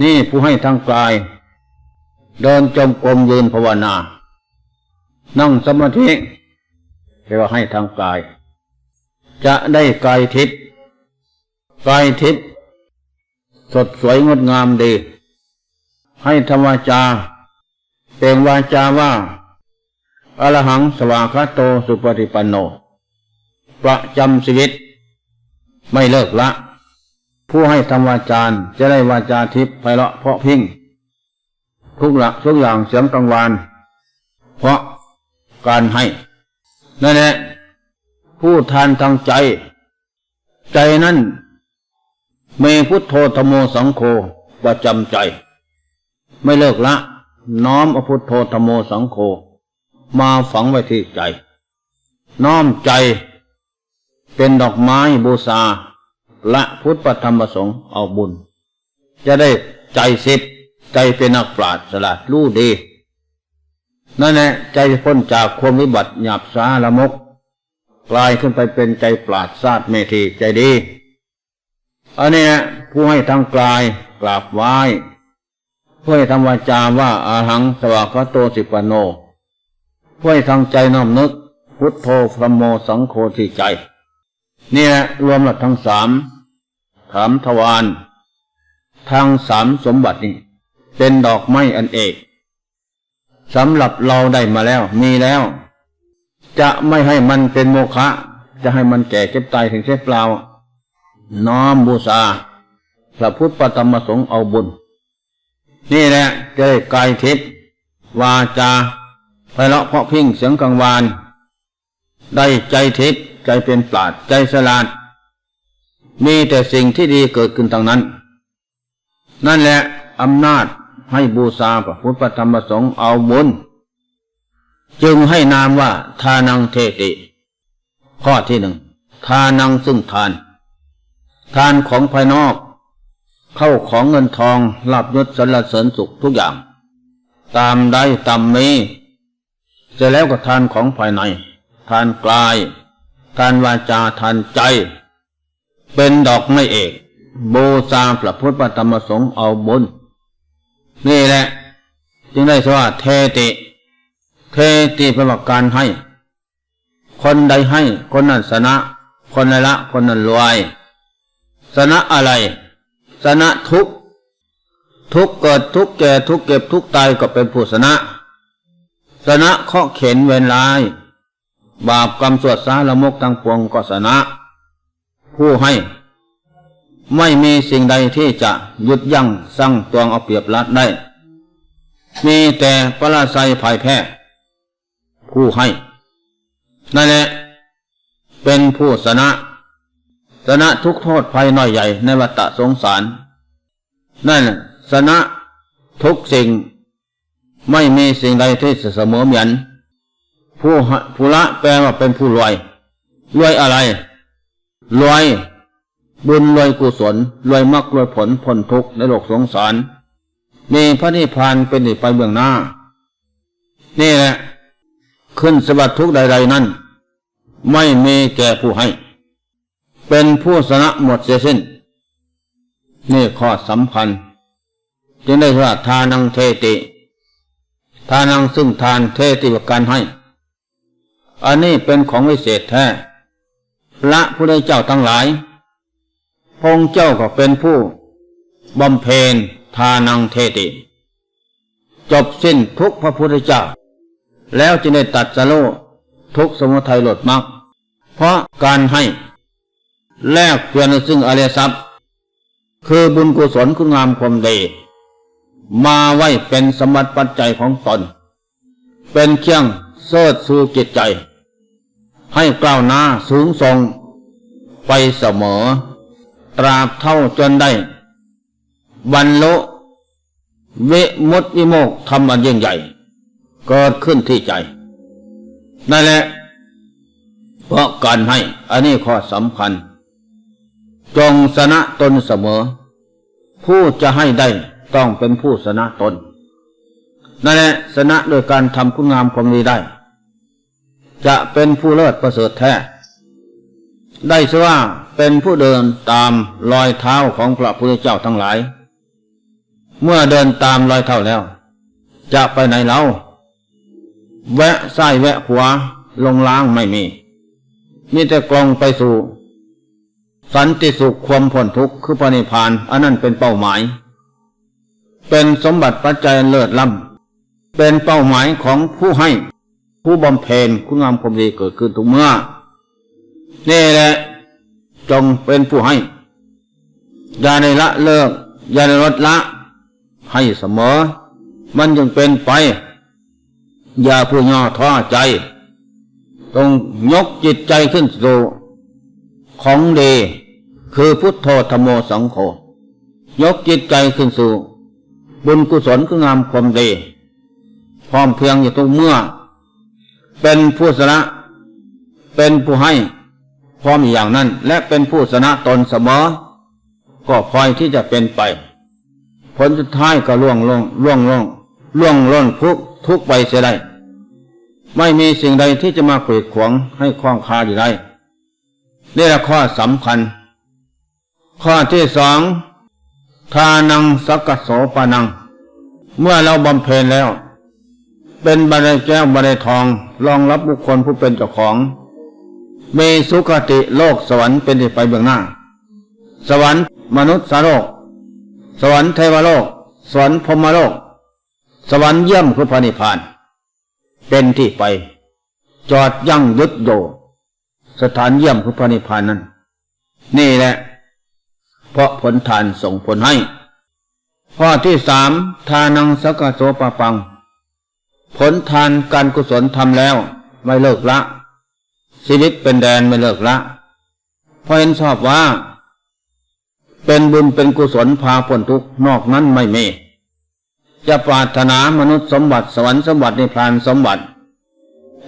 นี่ผู้ให้ทางกายเดินจงกรมยืนภาวนานั่งสมาธิเรียกว่าให้ทางกายจะได้กายทิพย์กายทิพย์สดสวยงดงามดีให้ธรรมวาจาเปล่งวาจาว่าอรหังสวากขาโตสุปฏิปันโนประจำชีวิตไม่เลิกละผู้ให้ธรรมวาจาจะได้วาจาทิพย์ไพเราะเพราะพิ้งทุกอย่างเสียงกังวานเพราะการให้นั่นแหละผู้ทานทางใจใจนั้นมีพุทโธธัมโมสังโฆประจำใจไม่เลิกละน้อมเอาพุทโธธัมโมสังโฆมาฝังไว้ที่ใจน้อมใจเป็นดอกไม้บูชาละพุทธธรรมประสงค์เอาบุญจะได้ใจสิบใจเป็นนักปราชญ์ฉลาดรู้ดีนั่นแหละใจพ้นจากความวิบัติหยาบช้าละมกกลายขึ้นไปเป็นใจปราชญ์ชาติเมธีใจดีอันนี้ผู้ให้ทางกายกราบไหว้ผู้ให้ทางวาจาว่าอาหังสวากขาโตสิปันโนผู้ให้ทางใจน้อมนึกพุทโธธัมโมสังโฆที่ใจนี่แหละรวมหลักทั้งสามถามทวารทางสามสมบัตินี้เป็นดอกไม้อันเอกสำหรับเราได้มาแล้วมีแล้วจะไม่ให้มันเป็นโมฆะจะให้มันแก่เก็บตายถึงเสียเปล่าน้อมบูชาพระพุทธธรรมประสงค์เอาบุญนี่แหละจะได้กายทิพย์วาจาไพเราะเพราะพิ้งเสียงกังวานได้ใจทิพย์ใจเป็นปราชญ์ใจฉลาดมีแต่สิ่งที่ดีเกิดขึ้นทางนั้นนั่นแหละอำนาจให้บูชาพระพุทธธรรมประสงค์เอาบุญจึงให้นามว่าทานังเทติข้อที่หนึ่งทานังซึ่งทานทานของภายนอกเข้าของเงินทองลาภยศสรรเสริญสุขทุกอย่างตามได้ตามมีเสร็จแล้วก็ทานของภายในทานกายทานวาจาทานใจเป็นดอกไม้เอกบูชาพระพุทธธรรมประสงค์เอาบุญนี่แหละจึงได้ชื่อว่าเทติเทติแปลว่าการให้คนใดให้คนนั้นชนะคนใดละคนนั้นรวยชนะอะไรชนะทุกเกิดทุกแก่ทุกเก็บทุกตายก็เป็นผู้ชนะชนะเคราะห์เข็นเวรร้ายบาปกรรมสวดสารละมกทั้งปวงก็ชนะผู้ให้ไม่มีสิ่งใดที่จะหยุดยั้งสั่งตวงเอาเปรียบรัดได้มีแต่ปราศัยพ่ายแพ้ผู้ให้นั่นแหละเป็นผู้ชนะทุกโทษภัยน้อยใหญ่ในวัฏสงสารนั่นแหละชนะทุกสิ่งไม่มีสิ่งใดที่จะเสมอเหมือนผู้ละแปลว่าเป็นผู้รวยอะไรรวยบุญรวยกุศลรวยมรรครวยผลพ้นทุกข์ในโลกสงสารมีพระนิพพานเป็นที่ไปเบื้องหน้านี่แหละขึ้นสวัสดิ์ทุกใดๆนั้นไม่มีแก่ผู้ให้เป็นผู้ชนะหมดเสียสิ้นนี่ข้อสำคัญจึงได้ว่าทานังเทติทานังซึ่งทานเทติว่าการให้อันนี้เป็นของวิเศษแท้พระพุทธเจ้าทั้งหลายพระองค์เจ้าก็เป็นผู้บำเพ็ญทานังเทติจบสิ้นทุกพระพุทธเจ้าแล้วจึงได้ตัดสโลทุกสมุทัยหลดมรรคเพราะการให้แลกเปลี่ยนซึ่งอริยทรัพย์คือบุญกุศลคุณงามความดีมาไว้เป็นสมบัติปัจจัยของตนเป็นเครื่องเชิดชูจิตใจให้ก้าวหน้าสูงส่งไปเสมอตราบเท่าจนได้บรรลุวิมุตติวิโมกข์ธรรมอันยิ่งใหญ่เกิดขึ้นที่ใจนั่นแหละเพราะการให้อันนี้ข้อสำคัญจงชนะตนเสมอผู้จะให้ได้ต้องเป็นผู้ชนะตนนั่นแหละชนะโดยการทำคุณงามความดีได้จะเป็นผู้เลิศประเสริฐแท้ได้ชื่อว่าเป็นผู้เดินตามรอยเท้าของพระพุทธเจ้าทั้งหลาย เมื่อเดินตามรอยเท้าแล้วจะไปไหนเล่าแวะซ้ายแวะขวาลงล้างไม่มีแต่กลงไปสู่สันติสุขความพ้นทุกข์คือพระนิพพานอันนั้นเป็นเป้าหมายเป็นสมบัติปัจจัยเลิศล้ำเป็นเป้าหมายของผู้ให้ผู้บำเพ็ญคุณงามความดีเกิดขึ้นทุกเมื่อนี่แหละจงเป็นผู้ให้อย่าได้ละเลิกอย่าได้ลดละให้เสมอมันจึงเป็นไปอย่าผู้ย่อท้อใจต้องยกจิตใจขึ้นสู่ของดีคือพุทโธธัมโมสังโฆยกจิตใจขึ้นสู่บุญกุศลคืองามความดีพร้อมเพรียงอยู่ทุกเมื่อเป็นผู้ชนะเป็นผู้ให้พร้อมอย่างนั้นและเป็นผู้ชนะตนเสมอก็พลอยที่จะเป็นไปผลสุดท้ายก็ล่วงล้นทุกไปเสียได้ไม่มีสิ่งใดที่จะมากีดขวางให้คล้องคาอยู่ได้นี่แหละข้อสำคัญข้อที่สองทานังสักกโสปานังเมื่อเราบำเพ็ญแล้วเป็นบันไดแก้วบันไดทองรองรับบุคคลผู้เป็นเจ้าของมีสุคติโลกสวรรค์เป็นที่ไปเบื้องหน้าสวรรค์มนุษย์สาโลกสวรรค์เทวโลกสวรรค์พรหมโลกสวรรค์เยี่ยมคือพระนิพพานเป็นที่ไปจอดยั่งยึดโยสถานเยี่ยมคือพระนิพพานนั้นนี่แหละเพราะผลทานส่งผลให้ข้อที่สามทานังสักกโสปปังผลทานการกุศลทำแล้วไม่เลิกละชีวิตเป็นแดนไม่เลิกละเพราะเห็นชอบว่าเป็นบุญเป็นกุศลพาพ้นทุกข์นอกนั้นไม่มีจะปรารถนามนุษย์สมบัติสวรรค์สมบัตินิพพานสมบัติ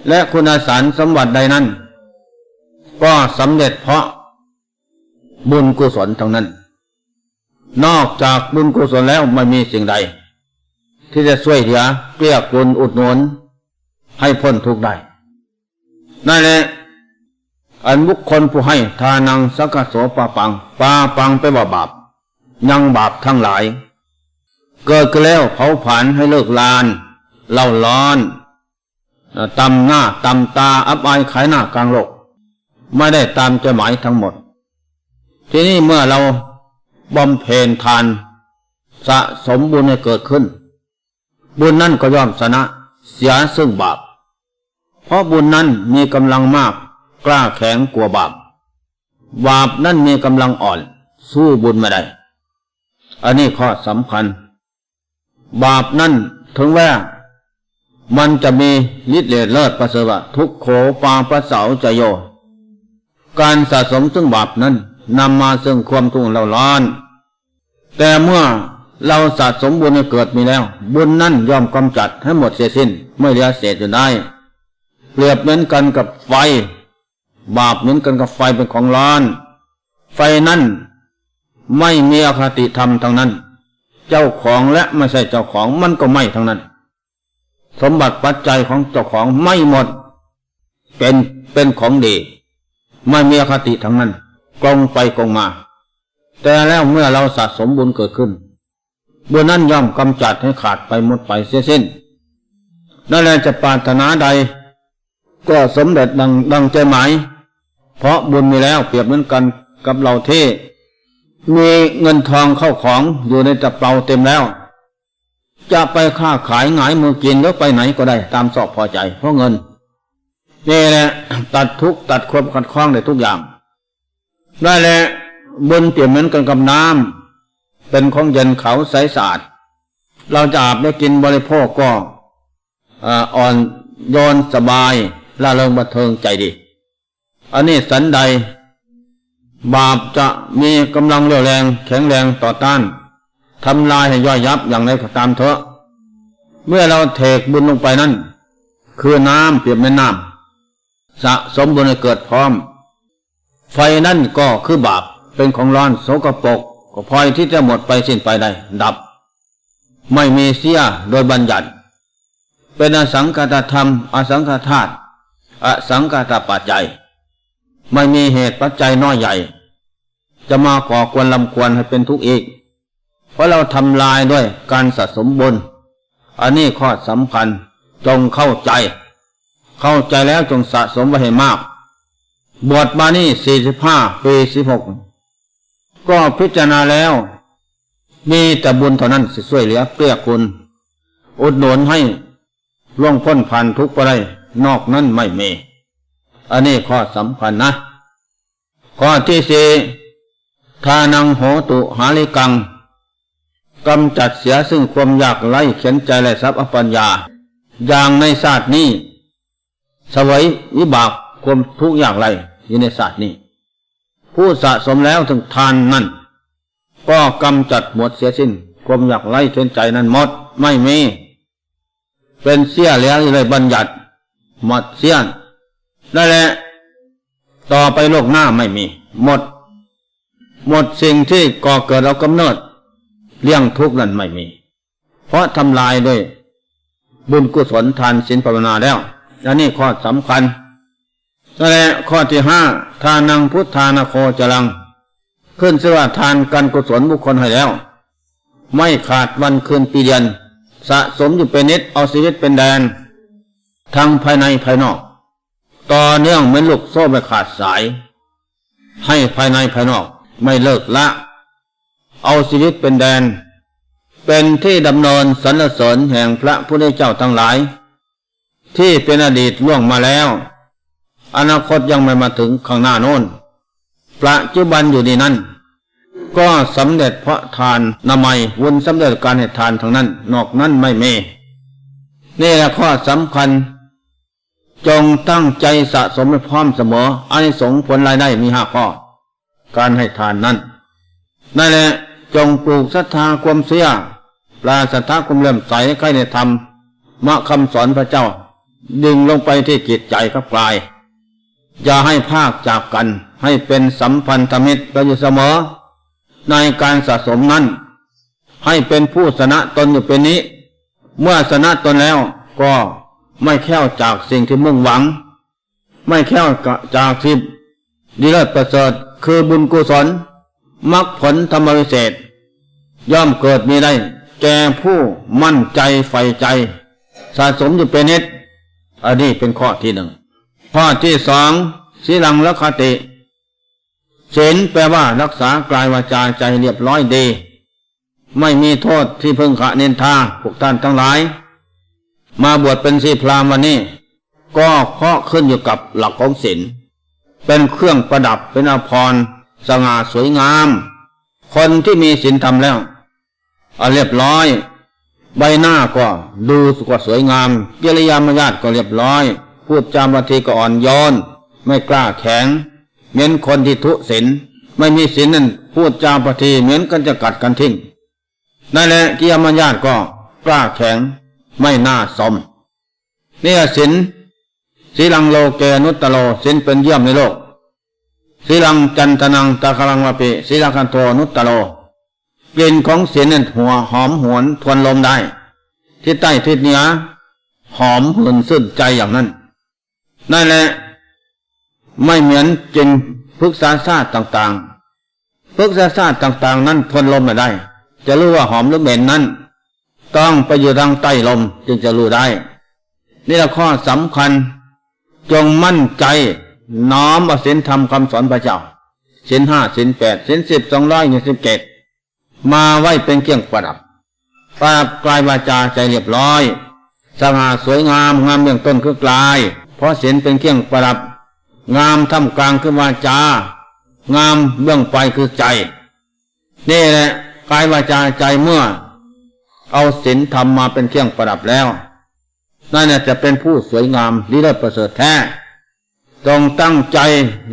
และคุณสารสมบัติใดนั้นก็สำเร็จเพราะบุญกุศลทั้งนั้นนอกจากบุญกุศลแล้วไม่มีสิ่งใดที่จะช่วยเหลือเกลี้ยกล่อมอุดหนุนให้พ้นทุกข์ได้นั่นแหละอันบุคคลผู้ให้ทานังสักกโสปปังไปว่าบาปยังบาปทั้งหลายเกิดขึ้นแล้วเผาผลาญให้เลิกลานเล่าร้อนตำหน้าตำตาอับอายขายหน้ากลางโลกไม่ได้ตามใจหมายทั้งหมดทีนี้เมื่อเราบำเพ็ญทานสะสมบุญให้เกิดขึ้นบุญนั้นก็ย่อมชนะเสียซึ่งบาปเพราะบุญนั้นมีกำลังมากกล้าแข็งกว่าบาปนั้นมีกำลังอ่อนสู้บุญไม่ได้อันนี้ข้อสำคัญบาปนั้นถึงว่ามันจะมีฤทธิ์เลิศประเสริฐทุกโขปาปะเสาจโยการสะสมซึ่งบาปนั้นนำมาซึ่งความทุกข์ร้อนแต่เมื่อเราสะสมบุญให้เกิดมีแล้วบุญนั้นย่อมกำจัดให้หมดเสียสิ้นไม่เหลือเศษอยู่ได้เปรียบเหมือนกันกับไฟบาปเหมือนกันกับไฟเป็นของร้อนไฟนั้นไม่มีอคติธรรมทั้งนั้นเจ้าของและไม่ใช่เจ้าของมันก็ไม่ทั้งนั้นสมบัติปัจจัยของเจ้าของไม่หมดเป็นของดีไม่มีอคติทั้งนั้นกลงไปกลงมาแต่แล้วเมื่อเราสะสมบุญเกิดขึ้นบุญนั้นย่อมกำจัดให้ขาดไปหมดไปเสียสิ้นนั่นแหละจะปรารถนาใดก็สมเด็จดังใจหมายเพราะบุญมีแล้วเปรียบเหมือนกันกับเราที่มีเงินทองเข้าของอยู่ในจับเปล่าเต็มแล้วจะไปค้าขายหงายมือกินแล้วไปไหนก็ได้ตามสอบพอใจเพราะเงินนี่แหละตัดทุกข์ตัดความขัดข้องได้ทุกอย่างได้แหละบุญเปรียบเหมือนกันกับน้ำเป็นของเย็นเขาใสสะอาดเราจะอาบและกินบริโภคก็อ่อนโยนสบายล่าเริงบันเทิงใจดีอันนี้สันใดบาปจะมีกำลังเรี่ยวแรงแข็งแรงต่อต้านทำลายให้ย่อยยับอย่างไรก็ตามเถอะเมื่อเราเทกบุญลงไปนั้นคือน้ำเปรียบเหมือนน้ำสะสมบุญให้เกิดพร้อมไฟนั่นก็คือบาปเป็นของร้อนโสกปรกก็พลอยที่จะหมดไปสิ้นไปได้ดับไม่มีเสียโดยบัญญัติเป็นอสังขตธรรมอสังขธาตุอสังขตปัจจัยไม่มีเหตุปัจจัยน้อยใหญ่จะมาก่อกวนลำควรให้เป็นทุกข์อีกเพราะ เราทำลายด้วยการสะสมบุญอันนี้ข้อสำคัญจงเข้าใจแล้วจงสะสมไว้ให้มากบวชมานี่45 ปี16ก็พิจารณาแล้วมีแต่บุญเท่านั้นสิช่วยเหลือเกื้อกูลอุดหนุนให้ล่วงพ้นผ่านทุกข์ไปได้นอกนั้นไม่มีอันนี้ข้อสำคัญนะข้อที่4ทานังโหตุหาลิกังกำจัดเสียซึ่งความยากไร้เข็ญใจและทรัพย์อปัญญาอย่างในศาสตร์นี้เสวยวิบากความทุกข์ยากไร้อยู่ในศาสตร์นี้ผู้สะสมแล้วถึงทานนั้นก็กำจัดหมดเสียสิ้นความอยากไร้เข็ญใจนั้นหมดไม่มีเป็นเสียแล้วเลยบัญญัติหมดเสียนั่นแหละต่อไปโลกหน้าไม่มีหมดสิ่งที่ก่อเกิดเรากำเนิดเลี้ยงทุกข์นั้นไม่มีเพราะทำลายด้วยบุญกุศลทานศีลภาวนาแล้วอันนี้ข้อสำคัญนั่นแหละข้อที่5ทานังพุทธานาโคจรังขึ้นชื่อว่าทานกันกุศลบุคคลให้แล้วไม่ขาดวันคืนปีเดือนสะสมอยู่เป็นนิดเอาชีวิตเป็นแดนทั้งภายในภายนอกต่อเนื่องเหมือนลูกโซ่ไม่ขาดสายให้ภายในภายนอกไม่เลิกละเอาชีวิตเป็นแดนเป็นที่ดำเนินสรรเสริญแห่งพระพุทธเจ้าทั้งหลายที่เป็นอดีตล่วงมาแล้วอนาคตยังไม่มาถึงข้างหน้าโน้นปัจจุบันอยู่นี่นั่นก็สำเร็จเพราะทานนามัยวุญสำเร็จการให้ทานทั้งนั้นนอกนั้นไม่มีนี่แหละข้อสำคัญจงตั้งใจสะสมให้พร้อมเสมออานิสงส์ผลรายได้มี5ข้อการให้ทานนั้นนั่นแหละจงปลูกศรัทธาความเชื่อปราศรัทธาความเลื่อมใสใกล้ในธรรมมะคำสอนพระเจ้าดึงลงไปที่จิตใจกับกายอย่าให้ภาคจากกันให้เป็นสัมพันธมิตรกันอยู่เสมอในการสะสมนั้นให้เป็นผู้ชนะตนอยู่เป็นนี้เมื่อชนะตนแล้วก็ไม่แค่วจากสิ่งที่มุ่งหวังไม่แค่วจากที่ดีเลิศประเสริฐคือบุญกุศลมรรคผลธรรมวิเศษย่อมเกิดมีได้แก่ผู้มั่นใจใฝ่ใจสะสมอยู่เป็นนิดอันนี้เป็นข้อที่1ข้อที่2ศีลังละคติศีลแปลว่ารักษากายวาจาใจเรียบร้อยดีไม่มีโทษที่พึงขะนินทาพวกท่านทั้งหลายมาบวชเป็นศิษย์พราหมณ์วันนี้ก็เพราะขึ้นอยู่กับหลักของศีลเป็นเครื่องประดับเป็นอาภรณ์สง่าสวยงามคนที่มีศีลธรรมแล้วเรียบร้อยใบหน้าก็ดูสุขสวยงามกิริยามารยาทก็เรียบร้อยพูดจาบางทีก็อ่อนโยนไม่กล้าแข็งเหมือนคนที่ทุศีลไม่มีศีลนั่นพูดจาบางทีเหมือนกันจะกัดกันทิ้งนั่นแหละกิริยามารยาทก็กล้าแข็งไม่น่าสมนี่ศีลศีลังโลเกนุตตโลศีลเป็นเยี่ยมในโลกศีลังจันทนังตะคลังวะปิศีลังคันโทนุตตโลกลิ่นของศีลนั้นหัวหอมหวนทวนลมได้ที่ใต้ทิศเหนือหอมหื่นซื่นใจอย่างนั้นนั่นแหละไม่เหมือนจริงพฤกษาชาติต่างๆพฤกษาชาติต่างๆนั้นทนลมไม่ได้จะรู้ว่าหอมหรือเหม็นนั้นต้องไปอยู่ทางใต้ลมจึงจะรู้ได้นี่แหละข้อสำคัญจงมั่นใจน้อมเอาศีลธรรมคำสอนพระเจ้าศีล5ศีล8ศีล10 227มาไว้เป็นเครื่องประดับกายวาจาใจเรียบร้อยสง่าสวยงามงามเบื้องต้นคือกายเพราะศีลเป็นเครื่องประดับงามท่ามกลางคือวาจางามเบื้องปลายคือใจนี่แหละกายวาจาใจเมื่อเอาศีลธรรมมาเป็นเครื่องประดับแล้วนั่นจะเป็นผู้สวยงามดีเลิศประเสริฐแท้จงตั้งใจ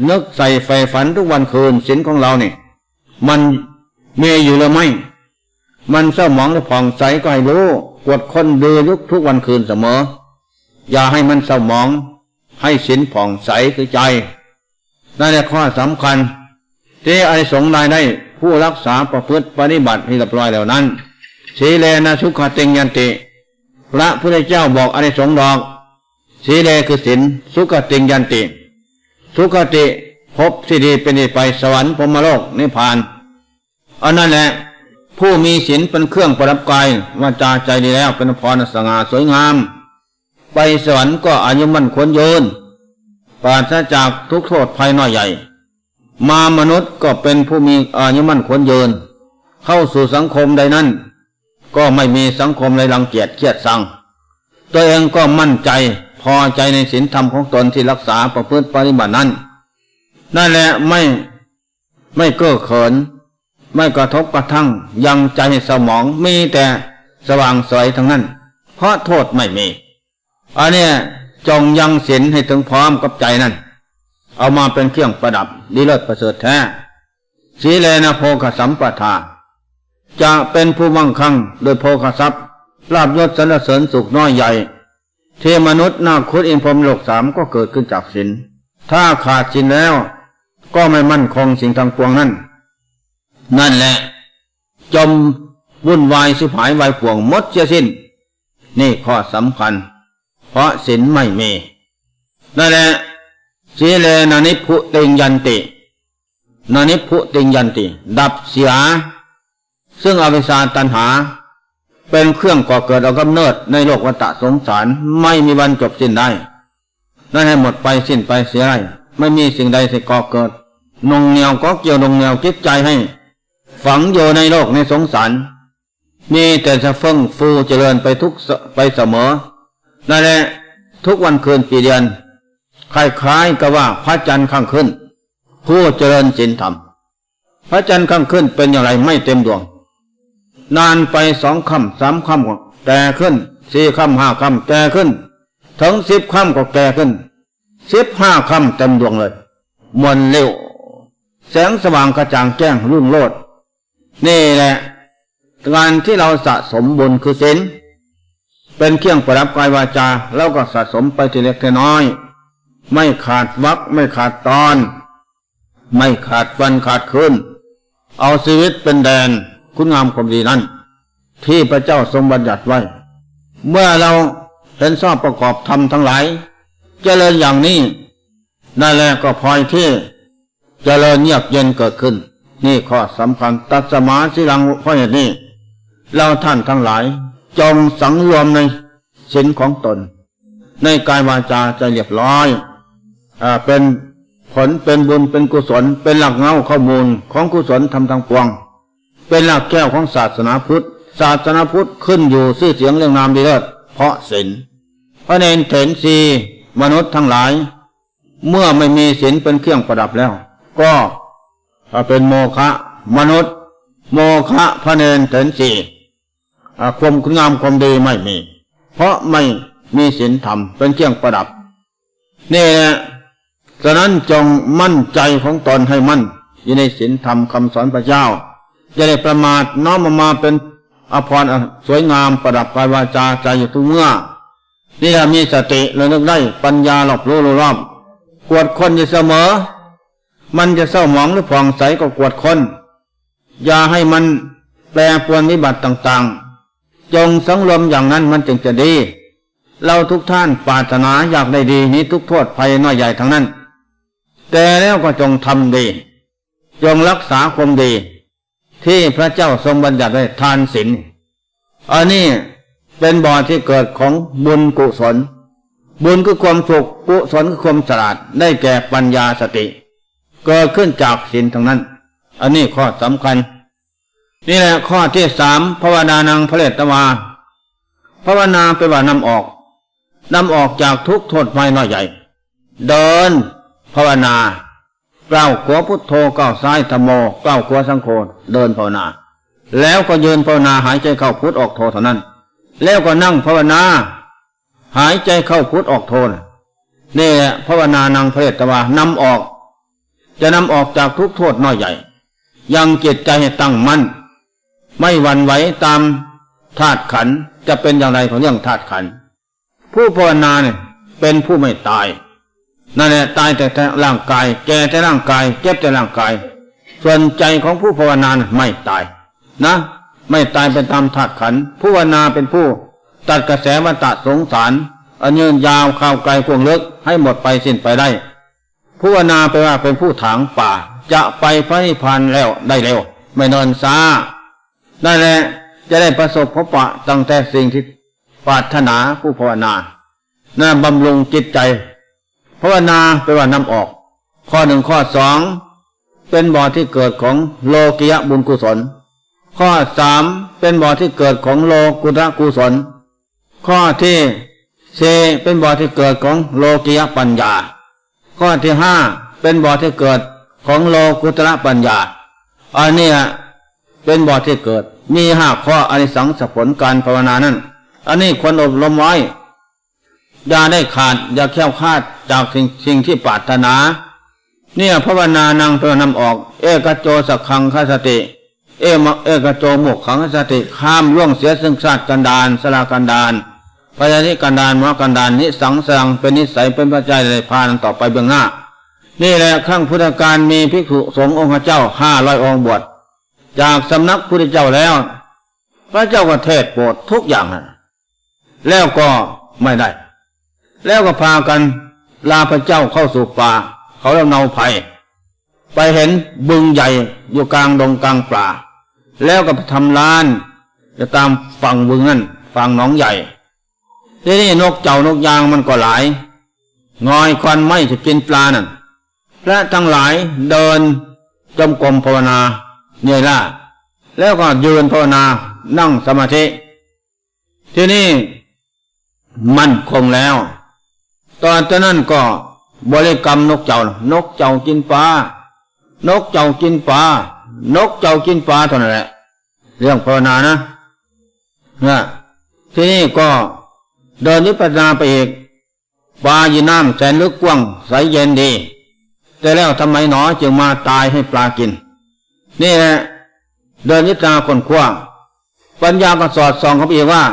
นึกใส่ใฝ่ฝันทุกวันคืนศีลของเรานี่มันมีอยู่หรือไม่มันเศร้าหมองหรือผ่องใสก็ให้รู้กวดคนดูยุกทุกวันคืนเสมออย่าให้มันเศร้าหมองให้ศีลผ่องใสคือใจนั่นแหละข้อสำคัญที่อานิสงส์ได้ผู้รักษาประพฤติปฏิบัติให้เรียบร้อยแล้วนั้นสีเลนะสุขติงยันติพระพุทธเจ้าบอกอานิสงส์ดอกสีเลคือศีลสุขติงยันติสุขติพบที่ดีเป็นไปสวรรค์พรหมโลกนิพพานอันนั้นแหละ ผู้มีศีลเป็นเครื่องประดับกายวาจาใจดีแล้วเป็นพรสง่าสวยงามไปสวรรค์ก็อายุมั่นควรยืนปราศจากทุกโทษภัยน้อยใหญ่มามนุษย์ก็เป็นผู้มีอายุมั่นควรยืนเข้าสู่สังคมใดนั้นก็ไม่มีสังคมใดรังเกียจเครียดชังตัวเองก็มั่นใจพอใจในศีลธรรมของตนที่รักษาประพฤติปฏิบัตินั้นนั่นแหละไม่เก้อเขินไม่กระทบกระทั่งยังใจสมองมีแต่สว่างใสทั้งนั้นเพราะโทษไม่มีอันนี้จงยังศีลให้ถึงพร้อมกับใจนั้นเอามาเป็นเครื่องประดับดีเลิศประเสริฐแท้สีเลนะโภคสัมปทาจะเป็นผู้มั่งคั่งโดยโภคทรัพย์ลาภยศสรรเสริญสุขน้อยใหญ่เทมนุษย์นาคุตอินพรหมโลกสามก็เกิดขึ้นจากศีลถ้าขาดศีลแล้วก็ไม่มั่นคงสิ่งทั้งปวงนั้นนั่นแหละจมวุ่นวายสิบหายวายป่วงหมดเสียสิ้นนี่ข้อสำคัญเพราะศีลไม่มีนั่นแหละสีเลนะนิพพุติงยันตินะนิพพุติงยันติดับเสียซึ่งอวิชชาตัณหาเป็นเครื่องก่อเกิดเอากำเนิดในโลกวัฏสงสารไม่มีวันจบสิ้นได้นั่นให้หมดไปสิ้นไปเสียได้ไม่มีสิ่งใดที่ก่อเกิดนงเหนียวก็เกี่ยวนงเหนียวจิตใจให้ฝังอยู่ในโลกในสงสารมีแต่จะเฟื่องฟูเจริญไปเสมอนั่นแหละทุกวันคืนปีเดือนคล้ายๆกับว่าพระจันทร์ข้างขึ้นผู้เจริญศีลธรรมพระจันทร์ข้างขึ้นเป็นอย่างไรไม่เต็มดวงนานไป2 ค่ำ 3 ค่ำแก่ขึ้น4 ค่ำ 5 ค่ำแก่ขึ้นถึง10 ค่ำก็แก่ขึ้น15 ค่ำเต็มดวงเลยมนเร็วแสงสว่างกระจ่างแจ้งรุ่งโรจน์นี่แหละงานที่เราสะสมบุญคือศีลเป็นเครื่องประดับกายวาจาแล้วก็สะสมไปทีเล็กทีน้อยไม่ขาดวรรคไม่ขาดตอนไม่ขาดวันขาดคืนเอาชีวิตเป็นแดนคุณงามความดีนั้นที่พระเจ้าทรงบัญญัติไว้เมื่อเราเห็นชอบประกอบธรรมทั้งหลายเจริญอย่างนี้นั่นแหละก็พลอยที่เจริญเงียบเย็นเกิดขึ้นนี่ข้อสำคัญตัดสมาสิลังเพราะเหตุนี้เราท่านทั้งหลายจงสังรวมในศีลของตนในกายวาจาจะเรียบร้อยเป็นผลเป็นบุญเป็นกุศลเป็นหลักเงาข้อมูลของกุศลทำทั้งปวงเป็นหลักแก้วของศาสนาพุทธศาสนาพุทธขึ้นอยู่ชื่อเสียงเรื่องนามดีเลิศเพราะศีลพระเนรเถรชีมนุษย์ทั้งหลายเมื่อไม่มีศีลเป็นเครื่องประดับแล้วก็เป็นโมฆะมนุษย์โมฆะพระเนรเถรชีความคุณงามความดีไม่มีเพราะไม่มีศีลธรรมเป็นเครื่องประดับนี่แหละฉะนั้นจงมั่นใจของตนให้มั่นอยู่ในศีลธรรมคำสอนพระเจ้าอย่าได้ประมาทน้อมมาเป็นอภรณ์สวยงามประดับกายวาจาใจอยู่ทุกเมื่อนี่แหละมีสติระลึกได้ปัญญาหลบรู้รอบกวดคนอยู่เสมอมันจะเศร้าหมองหรือผ่องใสก็กวดคนอย่าให้มันแปรปรวนวิบัติต่างๆจงสังรวมอย่างนั้นมันจึงจะดีเราทุกท่านปรารถนาอยากได้ดีนี้ทุกโทษภัยน้อยใหญ่ทั้งนั้นแต่แล้วก็จงทำดีจงรักษาความดีที่พระเจ้าทรงบัญญัติไว้ทานศีลอันนี้เป็นบ่อที่เกิดของบุญกุศลบุญคือความสุขกุศลคือความฉลาดได้แก่ปัญญาสติเกิดขึ้นจากศีลทั้งนั้นอันนี้ข้อสำคัญนี่แหละข้อที่ 3ภาวนานังพระเลตวาภาวนาไปว่านำออกจากทุกโทษภัยน้อยใหญ่เดินภาวนาก้าวขวาพุทโธก้าวซ้ายธัมโมก้าวขวาสังโฆเดินภาวนาแล้วก็ยืนภาวนาหายใจเข้าพุทออกโธเท่านั้นแล้วก็นั่งภาวนาหายใจเข้าพุทออกโธนี่แหละภาวนานังพระเลตวานำออกจะนำออกจากทุกโทษน้อยใหญ่ยังจิตใจให้ตั้งมั่นไม่หวั่นไหวตามธาตุขันธ์จะเป็นอย่างไรของเรื่องธาตุขันธ์ผู้ภาวนาเนี่ยเป็นผู้ไม่ตายนั่นแหละตายแต่ร่างกายแก่แต่ร่างกายเจ็บแต่ร่างกายส่วนใจของผู้ภาวนาไม่ตายนะไม่ตายไปตามธาตุขันธ์ผู้ภาวนาเป็นผู้ตัดกระแสวัฏสงสารอันยืนยาวข้าวไกลกว้างลึกให้หมดไปสิ้นไปได้ผู้ภาวนาไปว่าเป็นผู้ถางป่าจะไปพระนิพพานแล้วได้เร็วไม่นอนช้า นั่นแหละจะได้ประสบพบปะตั้งแต่สิ่งที่ปรารถนาผู้ภาวนาน่าบำรุงจิตใจภาวนาแปลว่านำออกข้อหนึ่งข้อสองเป็นบ่อที่เกิดของโลกิยะบุญกุศลข้อสามเป็นบ่อที่เกิดของโลกุตระกุศลข้อที่สี่เป็นบ่อที่เกิดของโลกิยะปัญญาข้อที่ห้าเป็นบ่อที่เกิดของโลกุตระปัญญาอันนี้เป็นบ่อที่เกิดมีห้าข้ออานิสงส์ผลการภาวนานั้นอันนี้ควรอบรมไว้อย่าได้ขาดอย่าแคล้วคลาดจากสิ่งที่ปรารถนาเนี่ยภาวนานังตัวนำออกเอกโจสักขังคสติเอกโจโมกขังคสติข้ามล่วงเสียซึ่งชาติกันดารสลากันดารพยาธิกันดารมหกันดารนิสังสังเป็นนิสัยเป็นปัจจัยในพานต่อไปเบื้องหน้านี่แหละครั้งพุทธกาลมีภิกษุสงฆ์องค์เจ้า500 องค์บวชจากสำนักพุทธเจ้าแล้วพระเจ้าก็เทศโปรดทุกอย่างแล้วก็ไม่ได้แล้วก็พากันลาพระเจ้าเข้าสู่ป่าเขาลำเนาไผ่ไปเห็นบึงใหญ่อยู่กลางดงกลางป่าแล้วก็ทำลานจะตามฝั่งบึงนั่นฝั่งหนองใหญ่ที่นี่นกเจ้านกยางมันก็หลายงอยควันไม่จะกินปลานั่นพระทั้งหลายเดินจมกรมภาวนาเหนื่อยล้าแล้วก็ยืนภาวนานั่งสมาธิที่นี่มั่นคงแล้วตอนนั้นก็บริกรรมนกเจ้านกเจ้ากินปลานกเจ้ากินปลานกเจ้ากินปลาเท่านั้นแหละเรื่องภาวนานะที่นี่ก็เดินวิปัสสนาไปอีกปลายีน้ำแสนลึกกว้างใสเย็นดีแต่แล้วทำไมหนอจึงมาตายให้ปลากินนี่แหละเดินวิปัสสนาคนคว้าปัญญาก็สอดส่องเขาอีกว่า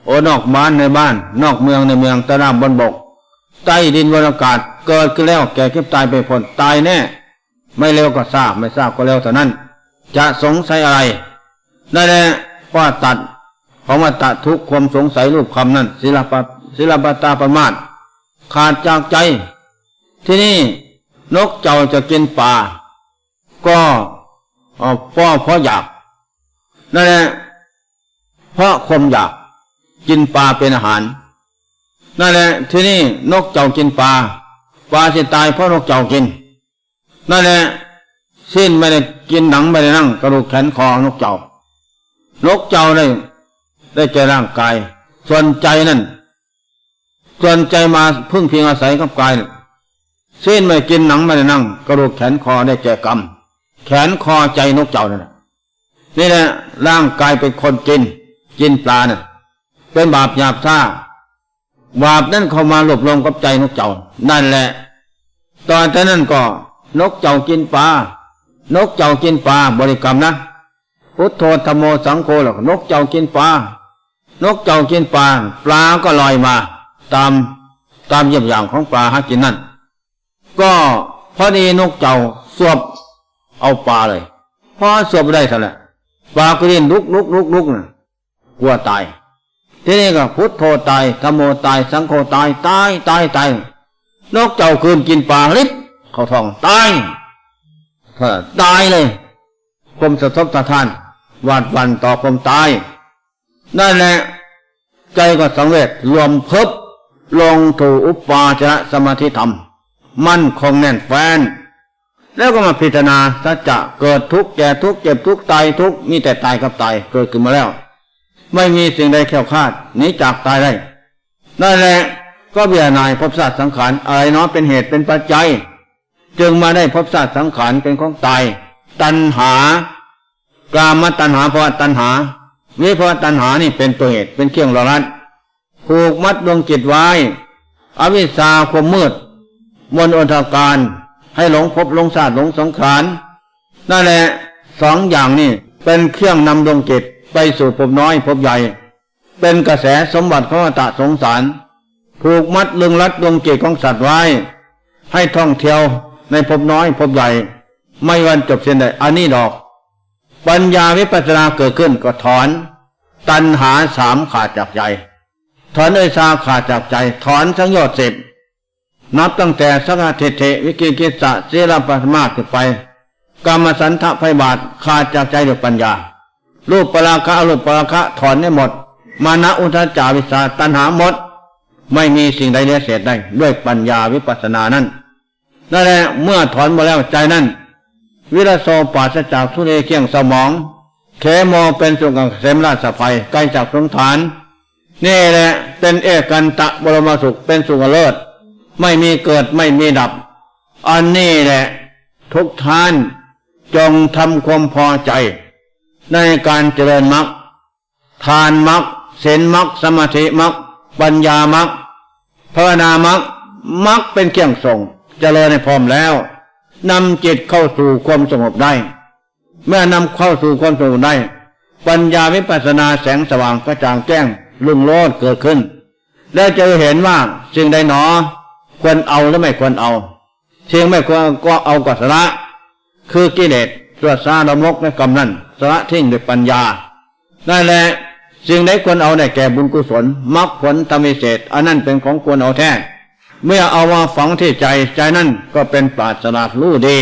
โอ้นอกบ้านในบ้านนอกเมืองในเมืองตะน้ำบนบกใต้ดินบนอากาศเกิดขึ้นแล้วแก่เก็บตายไปพ้นตายแน่ไม่เร็วก็ทราบไม่ทราบก็เร็วเท่านั้นจะสงสัยอะไรนั่นแหละก็ตัดของมาตัดทุกความสงสัยรูปคำนั้นศิลปตาประมาทขาดจากใจที่นี่นกเจ้าจะกินปลาก็เพราะอยากนั่นแหละเพราะความอยากกินปลาเป็นอาหารนั่นแหละที่นี่นกเจ้ากินปลาสิตายเพราะนกเจ้ากินนั่นแหละสิ้นไม่ได้กินหนังไม่ได้นั่งกระดูกแขนคอนกเจ้ได้ใจร่างกายส่วนใจนั่นส่วนใจมาพึ่งพิงอาศัยกับกายสิ้นไม่กินหนังไม่ได้นั่งกระดูกแขนคอได้แก่กรรมแขนคอใจนกเจ้านั่นนี่แหละร่างกายเป็นคนกินปลานั่นเป็นบาปหยาบช้าบาปนั่นเข้ามารวบรวมกับใจนกเจ้านั่นแหละตอนนั้นก็นกเจ้ากินปลานกเจ้ากินปลาบริกรรมนะพุทโธธัมโมสังโฆหรอกนกเจ้ากินปลานกเจ้ากินปลาปลาก็ลอยมาตามเยี่ยมอย่างของปลาหากินนั่นก็พอดีนกเจ้าสวบเอาปลาเลยพอสวบได้เท่านั้นปลาก็เรียนลุกนะกลัวตายทีนี้ก็พุทโธตายธัมโมตายสังโฆตายนกเจ้าคืนกินปลาลิบเข้าท้องตายเลยความสะทกสะท้านหวาดหวั่นต่อความตายนั่นแหละใจก็สังเวชรวมเพิบลงถูอุปปาจารสมาธิธรรมมั่นคงแน่นแฟ้นแล้วก็มาพิจารณาสัจจะเกิดทุกข์แก่ทุกข์เจ็บทุกข์ตายทุกข์มีแต่ตายกับตายเกิดขึ้นมาแล้วไม่มีสิ่งใดแคล้วคลาดหนีจากตายได้นั่นแหละก็เบียนายภพชาติสังขารอะไรเนาะเป็นเหตุเป็นปัจจัยจึงมาได้ภพชาติสังขารเป็นของตายตัณหากามตัณหาภวตัณหาวิภวตัณหานี่เป็นตัวเหตุเป็นเครื่องรอรัดผูกมัดดวงจิตไว้อวิชชาความมืดมนอนทการให้หลงภพหลงชาติหลงสังขารนั่นแหละสองอย่างนี่เป็นเครื่องนำดวงจิตไปสู่ภพน้อยภพใหญ่เป็นกระแสสมบัติของวัฏสงสารผูกมัดลึงรัดดวงจิตของสัตว์ไว้ให้ท่องเที่ยวในภพน้อยภพใหญ่ไม่วันจบเส้นใดอันนี้ดอกปัญญาวิปัสสนาเกิดขึ้นก็ถอนตัณหา3ขาดจากใจถอนอวิชชาขาดจากใจถอนสังโยชน์10นับตั้งแต่สังฆทิฏฐิวิกิกิจจะศีลปะมาขึ้นไปกรรมสันทะไพบาทขาดจากใจด้วยปัญญา รูปปราคะอรูปปราคะถอนได้หมดมานะอุทธัจจาวิชาตัณหาหมดไม่มีสิ่งใดเหลือเศษได้ด้วยปัญญาวิปัสสนานั้นนั่นแหละเมื่อถอนหมดแล้วใจนั้นวิรโสปราศจากทุเลเคียงสมองเขโมเป็นสุขเสมราชภัยไกลจากสงสารนี่แหละเป็นเอกันตะบรมสุขเป็นสุขเลิศไม่มีเกิดไม่มีดับอันนี้แหละทุกท่านจงทำความพอใจในการเจริญมรรคทานมรรคศีลมรรคสมาธิมรรคปัญญามรรคภาวนามรรคมรรคเป็นเครื่องส่งเจริญให้พร้อมแล้วนำจิตเข้าสู่ความสงบได้เมื่อนำเข้าสู่ความสงบได้ปัญญาวิปัสสนาแสงสว่างกระจ่างแจ้งรุ่งโรจน์เกิดขึ้นและจะเห็นว่าสิ่งใดหนอควรเอาหรือไม่ควรเอาสิ่งไม่ควรก็เอาก็สละคือกิเลสตัวซาดมกในกรรมนั้นสละทิ้งด้วยปัญญานั่นแหละสิ่งใดควรเอาได้แก่บุญกุศลมรรคผลธรรมวิเศษอันนั้นเป็นของควรเอาแท้เมื่อเอามาฝังที่ใจใจนั้นก็เป็นปราศจากรู้ดี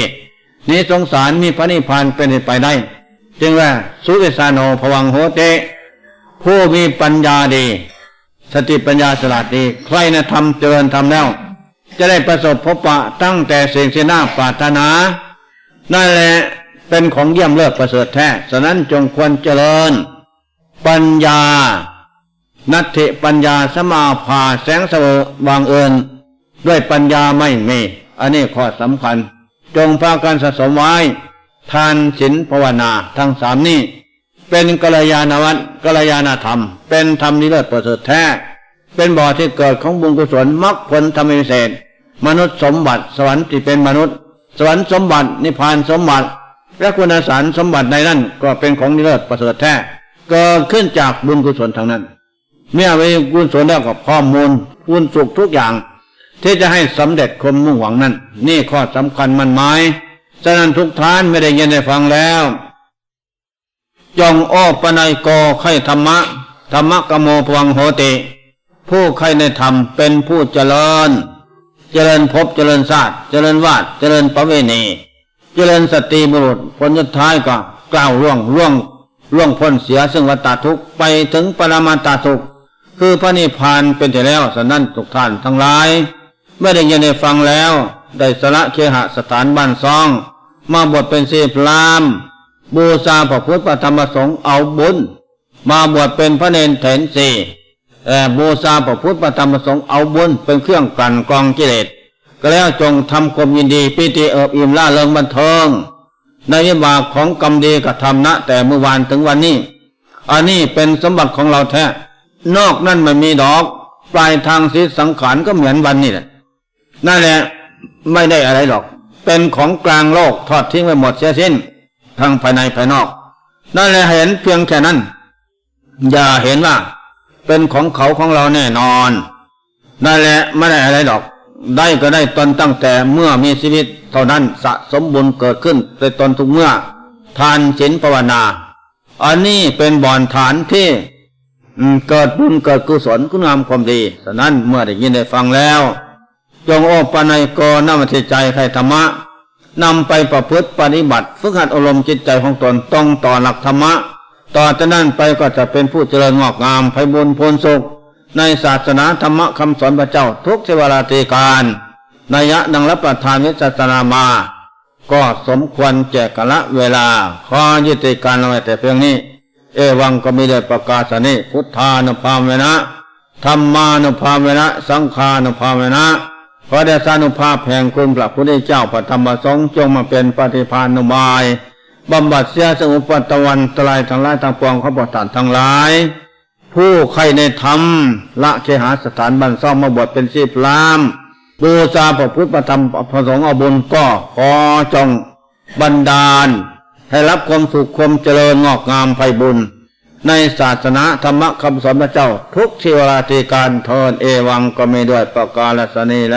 นี้สงสารมีพระนิพพานเป็นไปได้จึงว่าสุวิสาโนภวังโหติผู้มีปัญญาดีสติปัญญาฉลาดดีใครนะทำเจริญทำแล้วจะได้ประสบพบปะตั้งแต่สิ่งที่น่าปรารถนานั่นแหละเป็นของเยี่ยมเลิศประเสริฐแท้ฉะนั้นจงควรเจริญปัญญานัตถิปัญญาสมาภาแสงสว่างเอิญด้วยปัญญาไม่มีอันนี้ข้อสำคัญจงพากันสะสมไว้ทานศีลภาวนาทั้งสามนี้เป็นกัลยาณวัตรกัลยาณธรรมเป็นธรรมนิเลิศประเสริฐแท้เป็นบ่อที่เกิดของบุญกุศลมรรคผลธรรมวิเศษมนุษย์สมบัติสวรรค์ที่เป็นมนุษย์สวรรค์สมบัตินิพพานสมบัติและคุณสารสมบัติในนั้นก็เป็นของนิเลิศประเสริฐแท้เกิดขึ้นจากบุญกุศลทั้งนั้นเมื่อมีบุญกุศลแล้วก็ข้อมูลบุญสุขทุกอย่างที่จะให้สำเร็จความมุ่งหวังนั้นนี่ข้อสำคัญมันหมายฉะนั้นทุกท่านไม่ได้ยินได้ฟังแล้วจงโอปนัยโกไข่ธรรมะธรรมะกโมภวังโหติผู้ใครในธรรมเป็นผู้เจริญภพเจริญชาติเจริญวาดเจริญประเวณีเจริญสตรีบุรุษผลสุดท้ายก็กล่าวล่วงพ้นเสียซึ่งวัฏทุกข์ไปถึงปรมาตสุขคือพระนิพพานเป็นที่แล้วฉะนั้นทุกท่านทั้งหลายไม่ได้ยินได้ฟังแล้วได้สละเคหสถานบ้านซองมาบวชเป็นศิษย์พราหมณ์บูชาพระพุทธพระธรรมพระสงฆ์เอาบุญมาบวชเป็นพระเนรเถรสี่บูชาพระพุทธพระธรรมพระสงฆ์เอาบุญเป็นเครื่องกลั่นกรองกิเลสก็แล้วจงทำความยินดีปิติเอิบอิ่มล่าเริงบันเทิงในวิบากของกรรมดีกระทำณแต่เมื่อวานถึงวันนี้อันนี้เป็นสมบัติของเราแท้นอกนั่นไม่มีดอกปลายทางศีลสังขารก็เหมือนวันนี้แหละนั่นแหละไม่ได้อะไรหรอกเป็นของกลางโลกทอดทิ้งไปหมดเสียสิ้นทั้งภายในภายนอกนั่นแหละเห็นเพียงแค่นั้นอย่าเห็นว่าเป็นของเขาของเราแน่นอนนั่นแหละไม่ได้อะไรหรอกได้ก็ได้ตนตั้งแต่เมื่อมีชีวิตเท่านั้นสะสมบุญเกิดขึ้นในตนทุกเมื่อทานศีลภาวนาอันนี้เป็นบ่อนฐานที่เกิดบุญเกิดกุศลคุณงามความดีฉะนั้นเมื่อได้ยินได้ฟังแล้วจงโอปนัยโกนำจิตใจใครธรรมะนำไปประพฤติปฏิบัติฝึกหัดอบรมจิตใจของตนต้องต่อหลักธรรมะต่อจากนั้นไปก็จะเป็นผู้เจริญงอกงามไพบูลย์พ้นสุขในศาสนาธรรมะคำสอนพระเจ้าทุกเทวราตรีการนัยยะดังรับประทานวิสัชนามาก็สมควรแก่กาลเวลาขอยุติการเอาไว้แต่เพียงนี้เอวังก็มีได้ประกาศนี้พุทธานุภาเวนะธรรมานุภาเวนะสังฆานุภาเวนะขอเดชานุภาพแห่งคุณพระพุทธเจ้าพระธรรมสงฆ์จงมาเป็นปฏิภาณนุบายบำบัดเสียสมุปตวันตรายทั้งหลายทั้งปวงข้าพเจ้าทั้งหลายผู้ใครในธรรมละเคหสถานบ้านซ่อมมาบวชเป็นศิษย์พราหมณ์บูชาพระพุทธพระธรรมพระสงฆ์เอาบุญก็ขอจงบันดาลให้รับความสุขความเจริญงอกงามไพบูลย์ในศาสนาธรรมคำสอนพระเจ้าทุกเทวราตรีการเทินเอวังก็มีด้วยประกาศนีแล